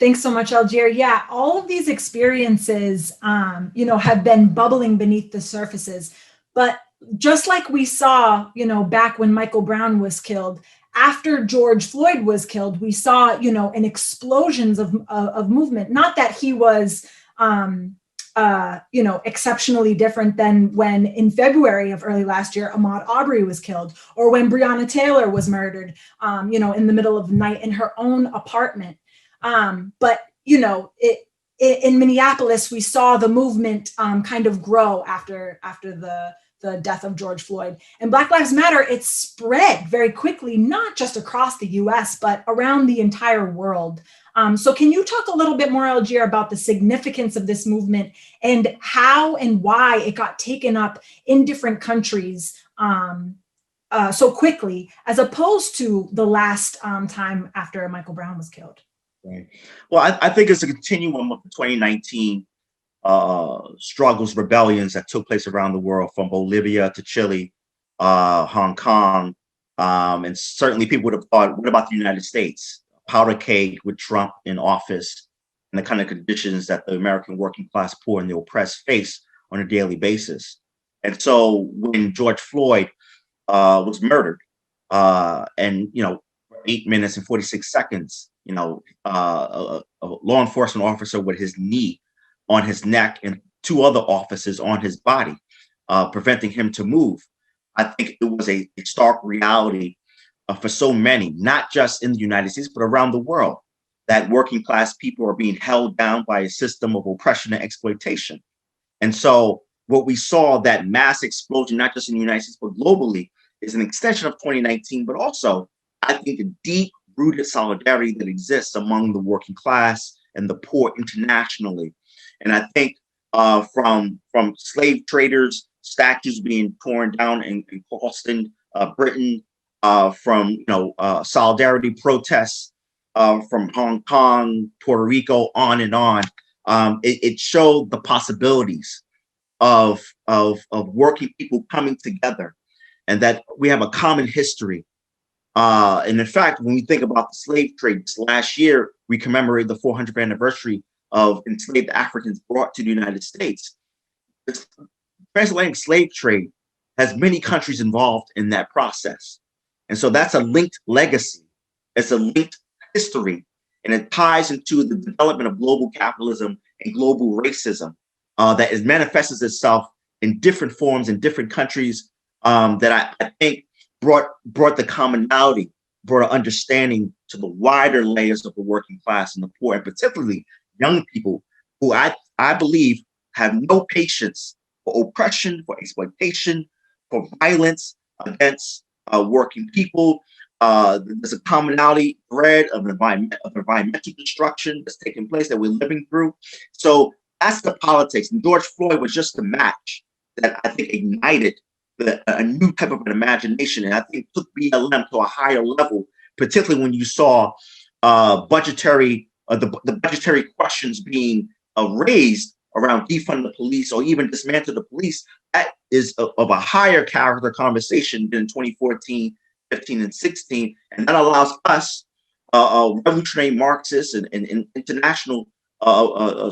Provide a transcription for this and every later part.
Thanks so much, Eljeer. Yeah, all of these experiences, have been bubbling beneath the surfaces. But just like we saw, back when Michael Brown was killed, after George Floyd was killed, we saw, an explosions of movement. Not that he was, exceptionally different than when in February of early last year, Ahmaud Arbery was killed, or when Breonna Taylor was murdered, in the middle of the night in her own apartment. But in Minneapolis, we saw the movement kind of grow after the death of George Floyd. And Black Lives Matter, it spread very quickly, not just across the US, but around the entire world. So can you talk a little bit more, Eljeer, about the significance of this movement and how and why it got taken up in different countries so quickly, as opposed to the last time after Michael Brown was killed? Right. Well, I think it's a continuum of the 2019 struggles, rebellions that took place around the world, from Bolivia to Chile, Hong Kong, and certainly people would have thought, what about the United States? Powder keg with Trump in office and the kind of conditions that the American working class poor and the oppressed face on a daily basis. And so when George Floyd was murdered, and 8 minutes and 46 seconds, a law enforcement officer with his knee on his neck and two other officers on his body, preventing him to move. I think it was a stark reality for so many, not just in the United States, but around the world, that working class people are being held down by a system of oppression and exploitation. And so what we saw, that mass explosion, not just in the United States, but globally, is an extension of 2019, but also, I think, a deep rooted solidarity that exists among the working class and the poor internationally. And I think from slave traders, statues being torn down in Boston, Britain, from solidarity protests from Hong Kong, Puerto Rico, on and on, it showed the possibilities of working people coming together, and that we have a common history. And in fact, when we think about the slave trade, this last year, we commemorated the 400th anniversary of enslaved Africans brought to the United States. The transatlantic slave trade has many countries involved in that process. And so that's a linked legacy. It's a linked history, and it ties into the development of global capitalism and global racism that manifests itself in different forms in different countries, that I think brought the commonality, brought an understanding to the wider layers of the working class and the poor, and particularly young people who I believe have no patience for oppression, for exploitation, for violence against working people. There's a commonality thread of environmental destruction that's taking place, that we're living through. So that's the politics. And George Floyd was just a match that I think ignited a new type of an imagination, and I think took BLM to a higher level, particularly when you saw the budgetary questions being raised around defund the police or even dismantle the police. That is of a higher character conversation than 2014, 15, and 16, and that allows us, revolutionary Marxists and international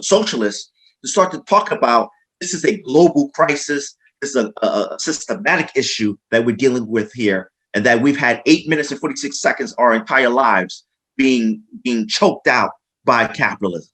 socialists, to start to talk about this is a global crisis. This is a systematic issue that we're dealing with here, and that we've had 8 minutes and 46 seconds our entire lives being choked out by capitalism.